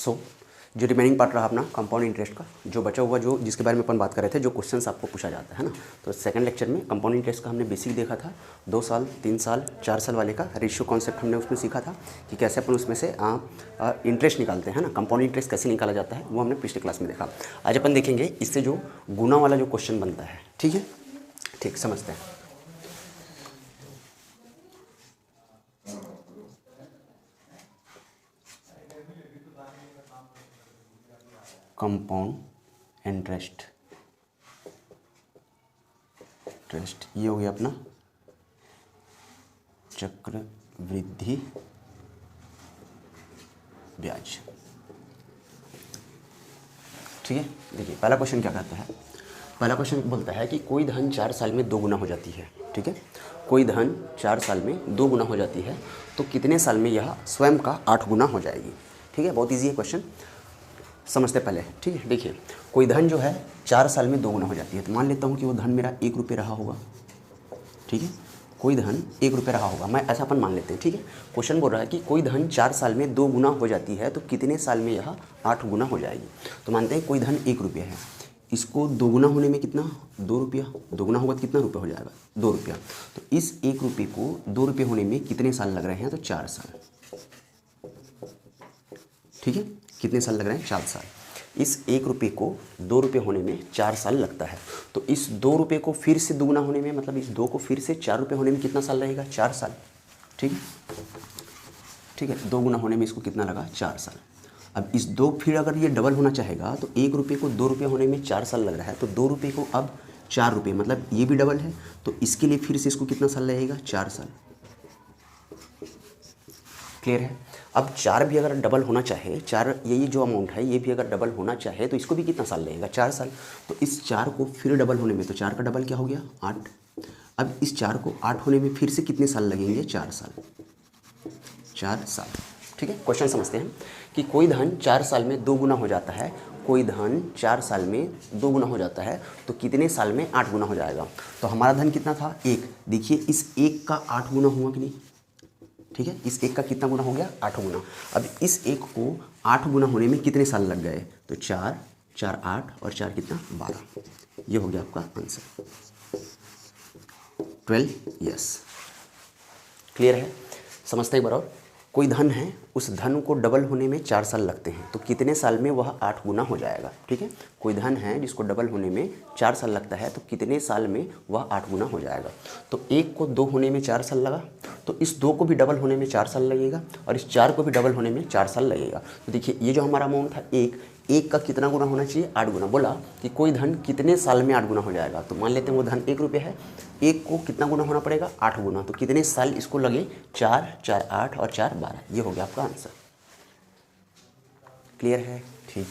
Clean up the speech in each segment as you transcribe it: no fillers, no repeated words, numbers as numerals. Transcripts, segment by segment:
सो जो remaining part रहा अपना कंपाउंड इंटरेस्ट का, जो बचा हुआ, जो जिसके बारे में अपन बात कर रहे थे, जो क्वेश्चंस आपको पूछा जाता है ना, तो सेकंड लेक्चर में कंपाउंड इंटरेस्ट का हमने बेसिक देखा था, 2 साल 3 साल 4 साल वाले का रेशियो कॉन्सेप्ट हमने उसमें सीखा था कि कैसे अपन उसमें से इंटरेस्ट निकालते हैं ना, कंपाउंड इंटरेस्ट कैसे निकाला जाता है वो हमने पिछले क्लास में देखा। आज अपन देखेंगे इससे जो गुना वाला जो क्वेश्चन बनता है। ठीक है, ठीक, समझते हैं। कंपाउंड इंटरेस्ट ये हो गया अपना चक्रवृद्धि ब्याज। ठीक है, देखिए पहला क्वेश्चन क्या कहता है। पहला क्वेश्चन बोलता है कि कोई धन 4 साल में 2 गुना हो जाती है। ठीक है, कोई धन 4 साल में 2 गुना हो जाती है तो कितने साल में यह स्वयं का 8 गुना हो जाएगी। ठीक है, बहुत ईजी है क्वेश्चन, समझते पहले। ठीक है, देखिए कोई धन जो है 4 साल में 2 गुना हो जाती है, तो मान लेता हूँ कि वो धन मेरा 1 रुपये रहा होगा। ठीक है, कोई धन 1 रुपये रहा होगा, मैं ऐसा अपन मान लेते हैं। ठीक है, क्वेश्चन बोल रहा है कि कोई धन 4 साल में 2 गुना हो जाती है तो कितने साल में यह 8 गुना हो जाएगी। तो मानते हैं कोई धन 1 रुपये है, इसको 2 गुना होने में कितना, 2 रुपया, 2 गुना होगा तो कितना रुपये हो जाएगा, 2 रुपया। तो इस 1 रुपये को 2 रुपये होने में कितने साल लग रहे हैं, तो 4 साल। ठीक है, कितने साल लग रहे हैं, 4 साल। इस 1 रुपये को 2 रुपये होने में 4 साल लगता है। तो इस 2 रुपये को फिर से 2 गुना होने में, मतलब इस 2 को फिर से 4 रुपये होने में कितना साल लगेगा, 4 साल। ठीक है, ठीक है, 2 गुना होने में इसको कितना लगा, 4 साल। अब इस 2 फिर अगर ये डबल होना चाहेगा तो 1 रुपये को 2 रुपये होने में 4 साल लग रहा है, तो 2 रुपये को अब 4 रुपये, मतलब ये भी डबल है, तो इसके लिए फिर से इसको कितना साल लगेगा, 4 साल। क्लियर है। अब 4 भी अगर डबल होना चाहे, 4 यही जो अमाउंट है ये भी अगर डबल होना चाहे तो इसको भी कितना साल लगेगा, 4 साल। तो इस 4 को फिर डबल होने में, तो 4 का डबल क्या हो गया, 8। अब इस 4 को 8 होने में फिर से कितने साल लगेंगे, 4 साल, 4 साल। ठीक है, क्वेश्चन समझते हैं कि कोई धन 4 साल में 2 गुना हो जाता है, कोई धन 4 साल में 2 गुना हो जाता है तो कितने साल में 8 गुना हो जाएगा। तो हमारा धन कितना था, 1। देखिए इस 1 का 8 गुना हुआ कि नहीं। ठीक है, इस 1 का कितना गुना हो गया, 8 गुना। अब इस 1 को 8 गुना होने में कितने साल लग गए, तो 4, 4 8 और 4 कितना, 12। ये हो गया आपका आंसर, 12 यस। क्लियर है, समझते हैं बराबर। कोई धन है, उस धन को डबल होने में 4 साल लगते हैं, तो कितने साल में वह 8 गुना हो जाएगा। ठीक है, कोई धन है जिसको डबल होने में 4 साल लगता है तो कितने साल में वह 8 गुना हो जाएगा। तो 1 को 2 होने में 4 साल लगा, तो इस 2 को भी डबल होने में 4 साल लगेगा और इस 4 को भी डबल होने में 4 साल लगेगा। तो देखिए ये जो हमारा अमाउंट था 1 का कितना गुना होना चाहिए, 8 गुना। बोला कि कोई धन कितने साल में 8 गुना हो जाएगा, तो मान लेते हैं वो धन 1 रुपये है, 1 को कितना गुना होना पड़ेगा, 8 गुना। तो कितने साल इसको लगे, 4, 4 8 और 4 12। ये हो गया आपका आंसर। क्लियर है, ठीक।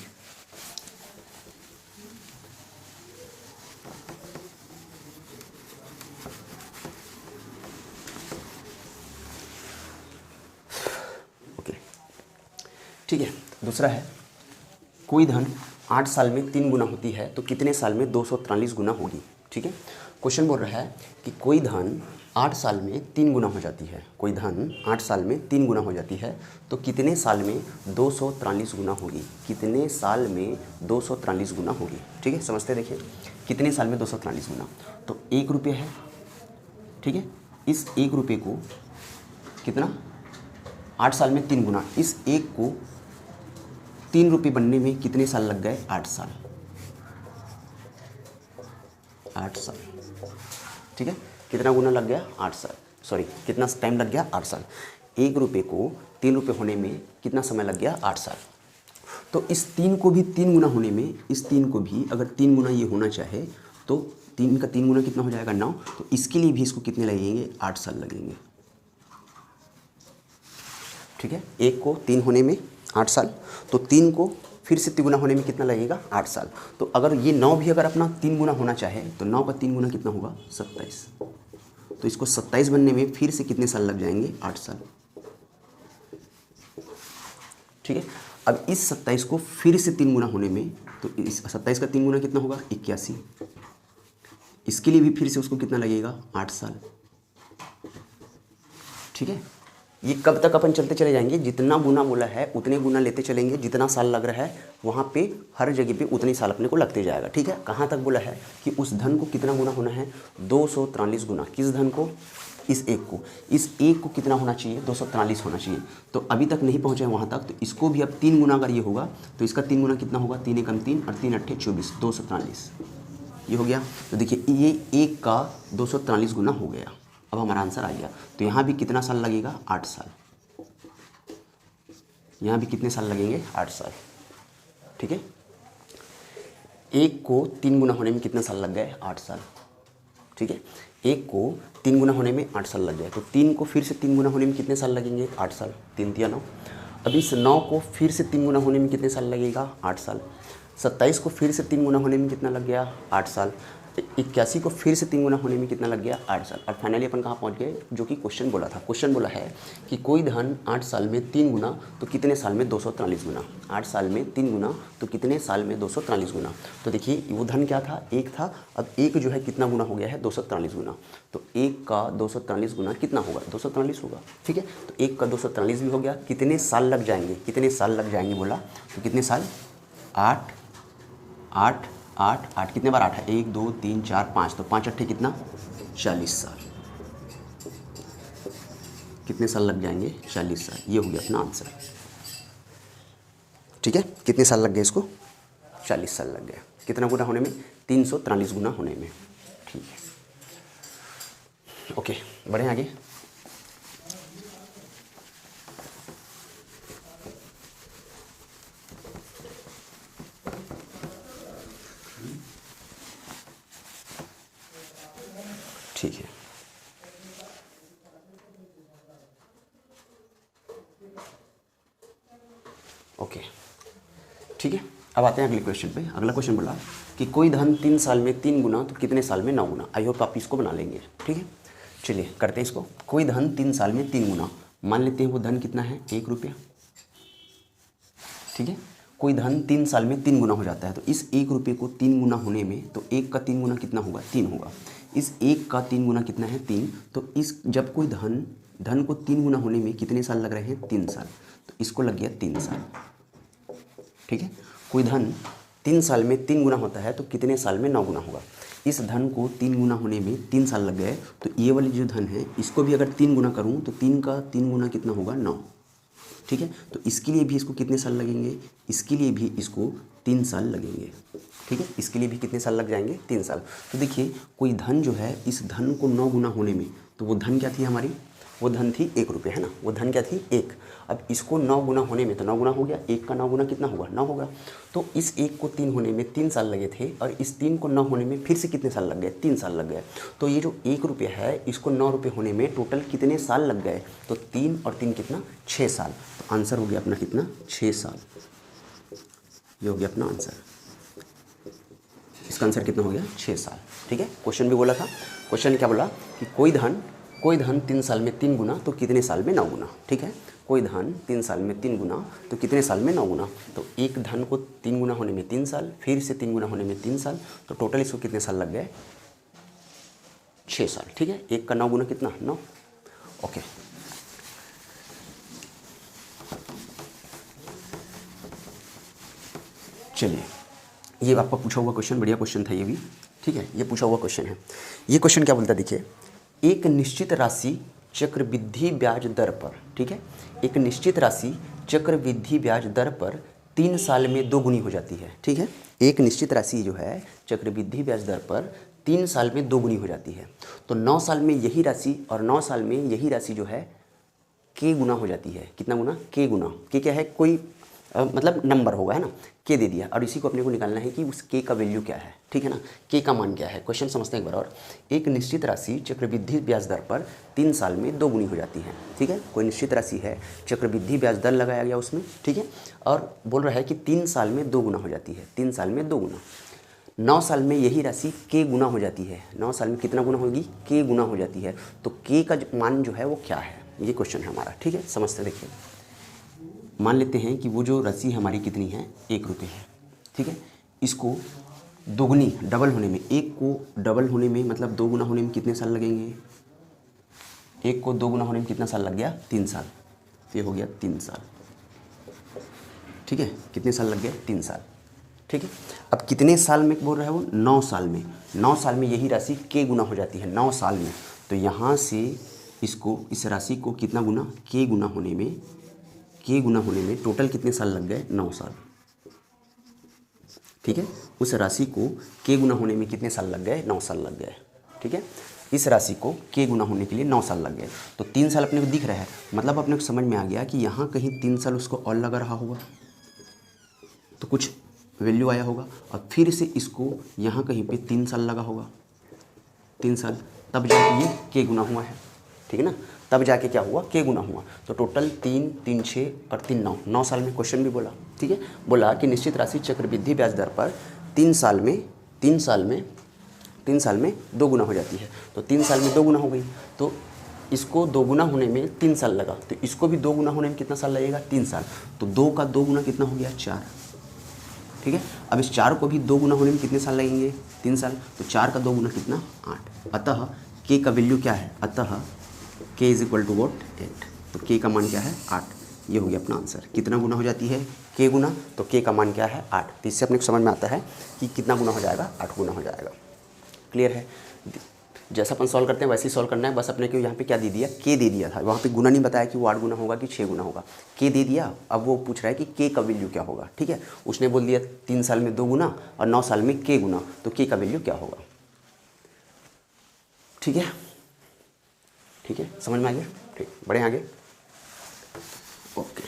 ओके, ठीक है। दूसरा है, कोई धन 8 साल में 3 गुना होती है तो कितने साल में 243 गुना होगी। ठीक है, क्वेश्चन बोल रहा है कि कोई धन 8 साल में 3 गुना हो जाती है, कोई धन 8 साल में 3 गुना हो जाती है तो कितने साल में 243 गुना होगी, कितने साल में 243 गुना होगी। ठीक है, समझते देखिए कितने साल में 243 गुना। तो 1 रुपये है, ठीक है, इस 1 रुपये को कितना, 8 साल में 3 गुना, इस 1 को 3 रुपये बनने में कितने साल लग गए, 8 साल, 8 साल। ठीक है, कितना गुना लग गया, 8 साल, सॉरी कितना टाइम लग गया, 8 साल। 1 रुपये को 3 रुपये होने में कितना समय लग गया, 8 साल। तो इस 3 को भी 3 गुना होने में, इस 3 को भी अगर 3 गुना ये होना चाहे तो 3 का 3 गुना कितना हो जाएगा, 9। तो इसके लिए भी इसको कितने लगेंगे, 8 साल लगेंगे। ठीक है, 1 को 3 होने में 8 साल, तो 3 को फिर से 3 गुना होने में कितना लगेगा, 8 साल। तो अगर ये 9 भी अगर अपना 3 गुना होना चाहे तो 9 का 3 गुना कितना होगा, 27। तो इसको 27 बनने में फिर से कितने साल लग जाएंगे, 8 साल। ठीक है, अब इस 27 को फिर से 3 गुना होने में, तो इस 27 का 3 गुना कितना होगा, 81। इसके लिए भी फिर से उसको कितना लगेगा, 8 साल। ठीक है, ये कब तक अपन चलते चले जाएंगे, जितना गुना बोला है उतने गुना लेते चलेंगे, जितना साल लग रहा है वहाँ पे हर जगह पे उतने साल अपने को लगते जाएगा। ठीक है, कहाँ तक बोला है कि उस धन को कितना गुना होना है, 243 गुना। किस धन को, इस एक को, इस एक को कितना होना चाहिए, 243 होना चाहिए। तो अभी तक नहीं पहुँचे वहाँ तक, तो इसको भी अब 3 गुना अगर ये होगा तो इसका 3 गुना कितना होगा, 3 एकम 3 और 3 अट्ठे 24, 243 ये हो गया। तो देखिए ये एक का 243 गुना हो गया। अब हमारा आंसर आ गया। तो यहाँ भी कितना साल लगेगा, 8 साल। यहाँ भी कितने साल लगेंगे, 8 साल। ठीक है, एक को 3 गुना होने में कितने साल लग गए, 8 साल। ठीक है, एक को 3 गुना होने में 8 साल लग गए, तो 3 को फिर से 3 गुना होने में कितने साल लगेंगे, 8 साल। 3 तिया 9। अब इस 9 को फिर से 3 गुना होने में कितने साल लगेगा, 8 साल। 27 को फिर से 3 गुना होने में कितना लग गया, 8 साल। 81 को फिर से 3 गुना होने में कितना लग गया, 8 साल। और फाइनली अपन कहाँ पहुँच गए, जो कि क्वेश्चन बोला था। क्वेश्चन बोला है कि कोई धन 8 साल में 3 गुना तो कितने साल में 243 गुना। 8 साल में 3 गुना तो कितने साल में 243 गुना। तो देखिए वो धन क्या था, एक था। अब एक जो है कितना गुना हो गया है, 243 गुना। तो एक का 243 गुना कितना होगा, 243 होगा। ठीक है, तो एक का 243 भी हो गया। कितने साल लग जाएंगे, कितने साल लग जाएंगे बोला, तो कितने साल, 8 8 8 8, कितने बार 8 है, 1 2 3 4 5, तो 5 अट्ठे कितना, 40 साल। कितने साल लग जाएंगे, 40 साल। ये हो गया अपना आंसर। ठीक है, कितने साल लग गए इसको, 40 साल लग गए। कितना गुना होने में, 343 गुना होने में। ठीक है, ओके, बढ़े आगे। ठीक है, ओके, ठीक है। अब आते हैं अगले क्वेश्चन पे। अगला क्वेश्चन बोला कि कोई धन 3 साल में 3 गुना तो कितने साल में 9 गुना। आई होप आप इसको बना लेंगे। ठीक है, चलिए करते हैं इसको। कोई धन 3 साल में 3 गुना, मान लेते हैं वो धन कितना है, 1 रुपया। ठीक है, कोई धन 3 साल में 3 गुना हो जाता है, तो इस 1 रुपये को 3 गुना होने में, तो 1 का 3 गुना कितना होगा, 3 होगा। इस 1 का 3 गुना कितना है, 3। तो इस जब कोई धन को 3 गुना होने में कितने साल लग रहे हैं, 3 साल। तो इसको लग गया 3 साल। ठीक है, कोई धन 3 साल में 3 गुना होता है तो कितने साल में 9 गुना होगा। इस धन को 3 गुना होने में 3 साल लग गए, तो ये वाली जो धन है इसको भी अगर 3 गुना करूँ तो 3 का 3 गुना कितना होगा, 9। ठीक है, तो इसके लिए भी इसको कितने साल लगेंगे, इसके लिए भी इसको 3 साल लगेंगे। ठीक है, इसके लिए भी कितने साल लग जाएंगे, 3 साल। तो देखिए कोई धन जो है, इस धन को 9 गुना होने में, तो वो धन क्या थी हमारी, वो धन थी 1 रुपये, है ना। वो धन क्या थी, 1। अब इसको 9 गुना होने में, तो 9 गुना हो गया, 1 का 9 गुना कितना होगा, 9 होगा। तो इस 1 को 3 होने में 3 साल लगे थे, और इस 3 को 9 होने में फिर से कितने साल लग गए, 3 साल लग गए। तो ये जो 1 रुपये है, इसको 9 रुपये होने में टोटल कितने साल लग गए, तो 3 और 3 कितना, 6 साल। तो आंसर हो गया अपना कितना, 6 साल। ये हो गया अपना आंसर। इसका आंसर कितना हो गया, 6 साल। ठीक है, क्वेश्चन भी बोला था। क्वेश्चन क्या बोला कि कोई धन 3 साल में 3 गुना तो कितने साल में 9 गुना। ठीक है, कोई धन 3 साल में 3 गुना तो कितने साल में 9 गुना। तो एक धन को 3 गुना होने में 3 साल, फिर से 3 गुना होने में 3 साल, तो टोटल इसको कितने साल लग गए, 6 साल। ठीक है, 1 का 9 गुना कितना, 9। ओके, चलिए ये आपका पूछा हुआ क्वेश्चन, बढ़िया क्वेश्चन था ये भी। ठीक है, ये पूछा हुआ क्वेश्चन है। ये क्वेश्चन क्या बोलता है, देखिए, एक निश्चित राशि चक्रवृद्धि ब्याज दर पर, ठीक है, एक निश्चित राशि चक्रवृद्धि ब्याज दर पर 3 साल में 2 गुनी हो जाती है। ठीक है, एक निश्चित राशि जो है चक्रवृद्धि ब्याज दर पर 3 साल में 2 गुनी हो जाती है। तो 9 साल में यही राशि और 9 साल में यही राशि जो है के गुना हो जाती है। कितना गुना, के गुना। के क्या है, कोई मतलब नंबर होगा, है ना, के दे दिया, और इसी को अपने को निकालना है कि उस के का वैल्यू क्या है। ठीक है ना, के का मान क्या है। क्वेश्चन समझते हैं एक बार और। एक निश्चित राशि चक्रवृद्धि ब्याज दर पर 3 साल में 2 गुनी हो जाती है। ठीक है, कोई निश्चित राशि है, चक्रवृद्धि ब्याज दर लगाया गया उसमें। ठीक है, और बोल रहा है कि 3 साल में 2 गुना हो जाती है। 3 साल में 2 गुना। 9 साल में यही राशि के गुना हो जाती है। 9 साल में कितना गुना होगी, के गुना हो जाती है। तो के का मान जो है वो क्या है, ये क्वेश्चन है हमारा। ठीक है, समझते देखिए। मान लेते हैं कि वो जो राशि हमारी कितनी है, 1 रुपये है। ठीक है, इसको दोगुनी डबल होने में, 1 को डबल होने में मतलब 2 गुना होने में कितने साल लगेंगे, 1 को 2 गुना होने में कितना साल लग गया, 3 साल। तो ये हो गया 3 साल। ठीक है, कितने साल लग गए? 3 साल। ठीक है, अब कितने साल में बोल रहा है वो? 9 साल में। 9 साल में यही राशि k गुना हो जाती है 9 साल में। तो यहाँ से इसको, इस राशि को कितना गुना? k गुना होने में टोटल कितने साल लग गए? 9 साल। ठीक है, उस राशि को k गुना होने में कितने साल लग गए? 9 साल लग गए। ठीक है, इस राशि को k गुना होने के लिए 9 साल लग गए। तो 3 साल अपने को दिख रहा है, मतलब अपने को समझ में आ गया कि यहाँ कहीं 3 साल उसको और लगा रहा होगा, तो कुछ वैल्यू आया होगा, और फिर से इसको यहाँ कहीं पे 3 साल लगा होगा, 3 साल, तब जाके ये k गुना हुआ है। ठीक है ना, तब जाके क्या हुआ? k गुना हुआ। तो टोटल 3, 3 6 और 3 9, 9 साल में क्वेश्चन भी बोला। ठीक है, बोला कि निश्चित राशि चक्रवृद्धि ब्याज दर पर 3 साल में 2 गुना हो जाती है। तो 3 साल में 2 गुना हो गई, तो इसको 2 गुना होने में 3 साल लगा, तो इसको भी 2 गुना होने में कितना साल लगेगा? 3 साल। तो 2 का 2 गुना कितना हो गया? 4। ठीक है, अब इस 4 को भी 2 गुना होने में कितने साल लगेंगे? 3 साल। तो 4 का 2 गुना कितना? 8। अतः k का वैल्यू क्या है? अतः k is equal to what? 8। तो k का मान क्या है? 8। ये हो गया अपना आंसर। कितना गुना हो जाती है? k गुना। तो k का मान क्या है? 8। तो इससे अपने को समझ में आता है कि कितना गुना हो जाएगा? 8 गुना हो जाएगा। क्लियर है? जैसा अपन सॉल्व करते हैं वैसे ही सॉल्व करना है। बस अपने को यहाँ पे क्या दे दिया? k दे दिया था, वहाँ पे गुना नहीं बताया कि वो 8 गुना होगा कि 6 गुना होगा। k दे दिया, अब वो पूछ रहा है कि k का वैल्यू क्या होगा। ठीक है, उसने बोल दिया 3 साल में 2 गुना और 9 साल में k गुना, तो k का वैल्यू क्या होगा। ठीक है, ठीक है, समझ में आ गया? ठीक, बढ़े आगे। ओके,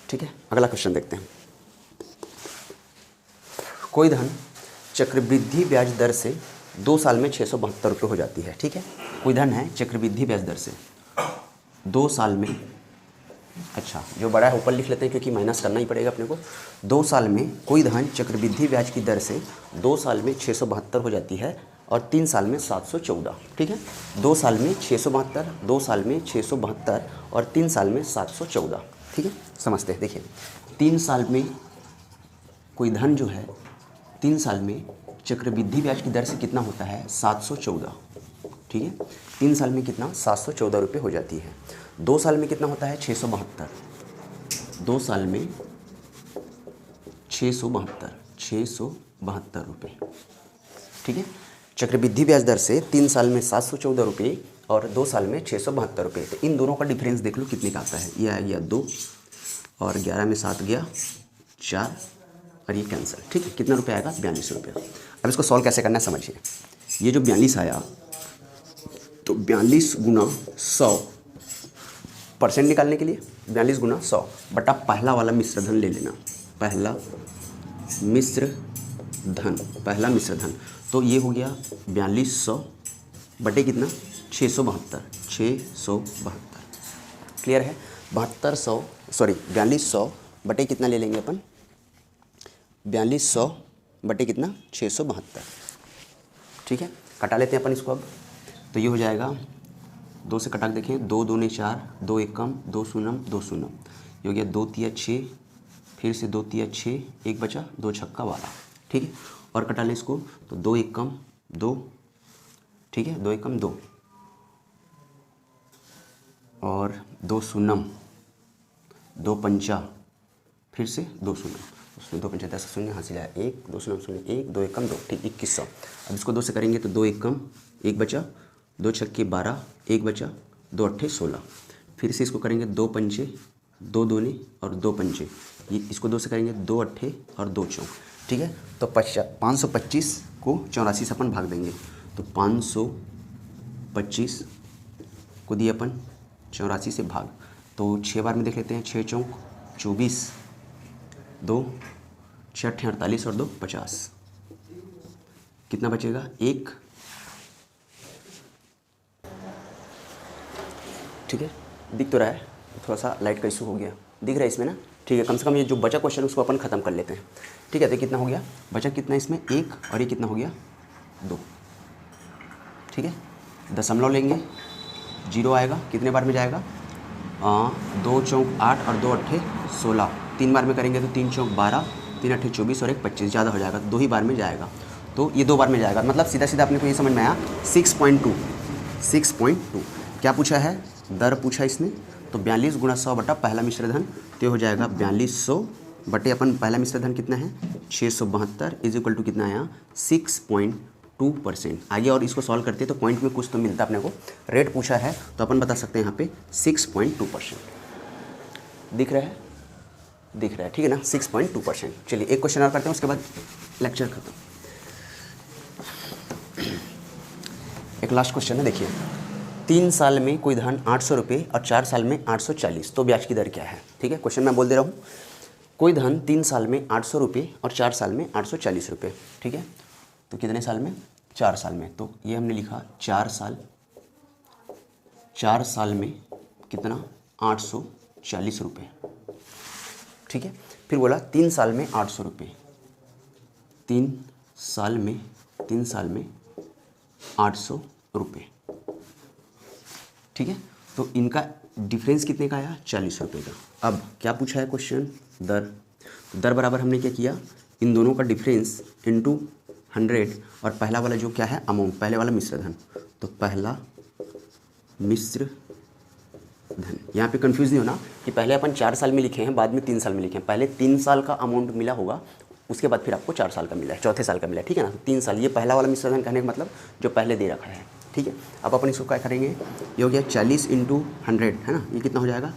ठीक है, अगला क्वेश्चन देखते हैं। कोई धन चक्रवृद्धि ब्याज दर से 2 साल में 672 रुपये हो जाती है। ठीक है, कोई धन है चक्रवृद्धि ब्याज दर से 2 साल में, अच्छा जो बड़ा है ऊपर लिख लेते हैं क्योंकि माइनस करना ही पड़ेगा अपने को। 2 साल में कोई धन चक्रवृद्धि ब्याज की दर से 2 साल में 672 हो जाती है और 3 साल में 714। ठीक है, 2 साल में 672, 2 साल में 672 और 3 साल में 714। ठीक है, समझते हैं। देखिए 3 साल में कोई धन जो है 3 साल में चक्रवृद्धि ब्याज की दर से कितना होता है? 714। ठीक है, 3 साल में कितना? 714 रुपये हो जाती है। 2 साल में कितना होता है? 672। 2 साल में 672 रुपये। ठीक है, चक्रवृद्धि ब्याज दर से 3 साल में 714 रुपये और 2 साल में 672 रुपये। तो इन दोनों का डिफरेंस देख लो कितने का आता है। ये आ गया 2 और 11 में 7 गया 4 और ये कैंसिल। ठीक है, कितना रुपये आएगा? 42 रुपये। अब इसको सॉल्व कैसे करना है समझिए। ये जो 42 आया तो 42 गुना 100% निकालने के लिए 42 गुना 100 बटा पहला वाला मिश्र धन ले लेना। पहला मिश्र धन तो ये हो गया 4200 बटे कितना? 672। क्लियर है? 4200 बटे कितना ले लेंगे अपन? 4200 बटे कितना? 672। ठीक है, कटा लेते हैं अपन इसको अब। तो ये हो जाएगा 2 से कटा के देखें, 2 दूनी 4, 2 एक कम, 2 शून्यम 2 शून्यम, ये हो गया 2 तिया 6, फिर से 2 तिया 6, 1 बचा, 2 छक्का 12। ठीक है, और कटा लें इसको तो 2 एक कम 2, ठीक है, 2 एक कम 2 और 2 शून्यम 2 पंचा, फिर से 2 शून्यम, उसमें 2 पंचा 10 शून्य हासिल है 1, 2 शून्यम शून्य 1, 2 एक कम 2, ठीक 2100। अब इसको 2 से करेंगे तो 2 एक कम 1 बचा, 2 छक्के 12, 1 बचा, 2 अट्ठे 16, फिर से इसको करेंगे 2 पंचे 2 दूनी और 2 पंचे, ये इसको 2 से करेंगे 2 अट्ठे और 2 चौक। ठीक है, तो 525 को 84 से अपन भाग देंगे तो 525 को दिए अपन 84 से भाग, तो 6 बार में देख लेते हैं, 6 चौक 24, 2 6 अट्ठे 48 और 2 50, कितना बचेगा 1। ठीक है, दिख तो रहा है, थोड़ा सा लाइट का इशू हो गया, दिख रहा है इसमें ना। ठीक है, कम से कम ये जो बचा क्वेश्चन उसको अपन ख़त्म कर लेते हैं। ठीक है, तो कितना हो गया बचा, कितना इसमें 1 और ये कितना हो गया 2। ठीक है, दशमलव लेंगे 0 आएगा, कितने बार में जाएगा 2 चौक 8 और 2 अट्ठे 16, 3 बार में करेंगे तो 3 चौक 12, 3 अट्ठे 24 और 1 25, ज़्यादा हो जाएगा, 2 ही बार में जाएगा। तो ये 2 बार में जाएगा, मतलब सीधा सीधा अपने को ये समझ में आया 6.2 क्या पूछा है, दर पूछा इसने, तो 42 गुणा 100 बटा पहला मिश्र धन, तो हो जाएगा 4200 बटे अपन पहला मिश्र धन कितना है 672 इज इक्वल टू कितना आया 6.2%। आगे और इसको सॉल्व करते हैं तो पॉइंट में कुछ तो मिलता अपने को, रेट पूछा है तो अपन बता सकते हैं यहाँ पे 6.2%। दिख रहा है, दिख रहा है, ठीक है ना, 6.2%। चलिए एक क्वेश्चन और करते हैं, उसके बाद लेक्चर खत्म। एक लास्ट क्वेश्चन है, देखिए 3 साल में कोई धन 800 रुपये और 4 साल में 840, तो ब्याज की दर क्या है। ठीक है, क्वेश्चन मैं बोल दे रहा हूँ, कोई धन 3 साल में 800 रुपये और 4 साल में 840 रुपये, ठीक है, तो कितने साल में, 4 साल में, तो ये हमने लिखा 4 साल में कितना 840 रुपये, ठीक है। फिर बोला 3 साल में 800 रुपये, 3 साल में 800 रुपये, ठीक है, तो इनका डिफरेंस कितने का आया 40 रुपये का। अब क्या पूछा है क्वेश्चन, दर, तो दर बराबर हमने क्या किया, इन दोनों का डिफरेंस इंटू 100 और पहला वाला जो क्या है अमाउंट, पहले वाला मिश्र धन, तो पहला मिश्र धन। यहाँ पे कंफ्यूज नहीं होना कि पहले अपन 4 साल में लिखे हैं बाद में 3 साल में लिखे हैं, पहले 3 साल का अमाउंट मिला होगा, उसके बाद फिर आपको 4 साल का मिला है, चौथे साल का मिला है, ठीक है ना। तो 3 साल, ये पहला वाला मिश्र धन कहने का मतलब जो पहले दे रखा है, ठीक है। अब अपन इसको क्या करेंगे, ये हो गया 40 इंटू 100 है ना, ये कितना हो जाएगा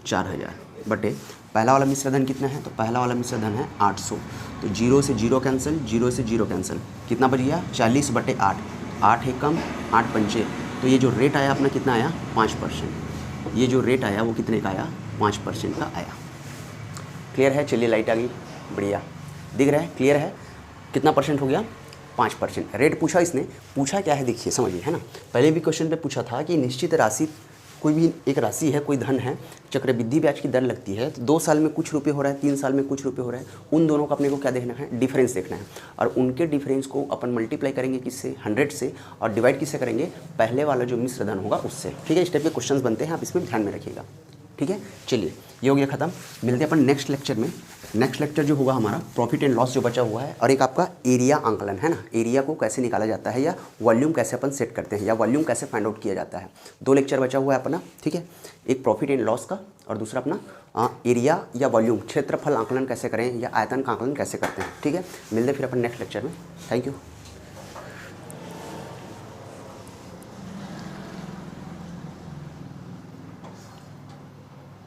4000 बटे पहला वाला मिश्र धन कितना है, तो पहला वाला मिश्र धन है 800, तो 0 से 0 कैंसिल, 0 से 0 कैंसिल, कितना बच गया 40 बटे 8, 8 है कम 8 पंचे, तो ये जो रेट आया अपना कितना आया 5%, ये जो रेट आया वो कितने का आया 5% का आया। क्लियर है, चलिए लाइट आ गई, बढ़िया दिख रहा है, क्लियर है, कितना परसेंट हो गया 5%। रेट पूछा इसने, पूछा क्या है देखिए समझिए, है ना। पहले भी क्वेश्चन पे पूछा था कि निश्चित राशि, कोई भी एक राशि है, कोई धन है, चक्रवृद्धि ब्याज की दर लगती है, तो 2 साल में कुछ रुपये हो रहा है, 3 साल में कुछ रुपये हो रहा है, उन दोनों का अपने को क्या देखना है, डिफरेंस देखना है, और उनके डिफरेंस को अपन मल्टीप्लाई करेंगे किससे 100 से, और डिवाइड किससे करेंगे, पहले वाला जो मिश्र धन होगा उससे, ठीक है। इस टाइप के क्वेश्चन बनते हैं, आप इसमें ध्यान में रखिएगा, ठीक है। चलिए ये हो गया खत्म, मिलते हैं अपन नेक्स्ट लेक्चर में। नेक्स्ट लेक्चर जो होगा हमारा प्रॉफिट एंड लॉस जो बचा हुआ है, और एक आपका एरिया आंकलन है ना, एरिया को कैसे निकाला जाता है, या वॉल्यूम कैसे अपन सेट करते हैं, या वॉल्यूम कैसे फाइंड आउट किया जाता है। 2 लेक्चर बचा हुआ है अपना, ठीक है, एक प्रॉफिट एंड लॉस का और दूसरा अपना एरिया या वॉल्यूम क्षेत्रफल आंकलन कैसे करें, या आयतन का आंकलन कैसे करते हैं, ठीक है। मिलते फिर अपन नेक्स्ट लेक्चर में, थैंक यू।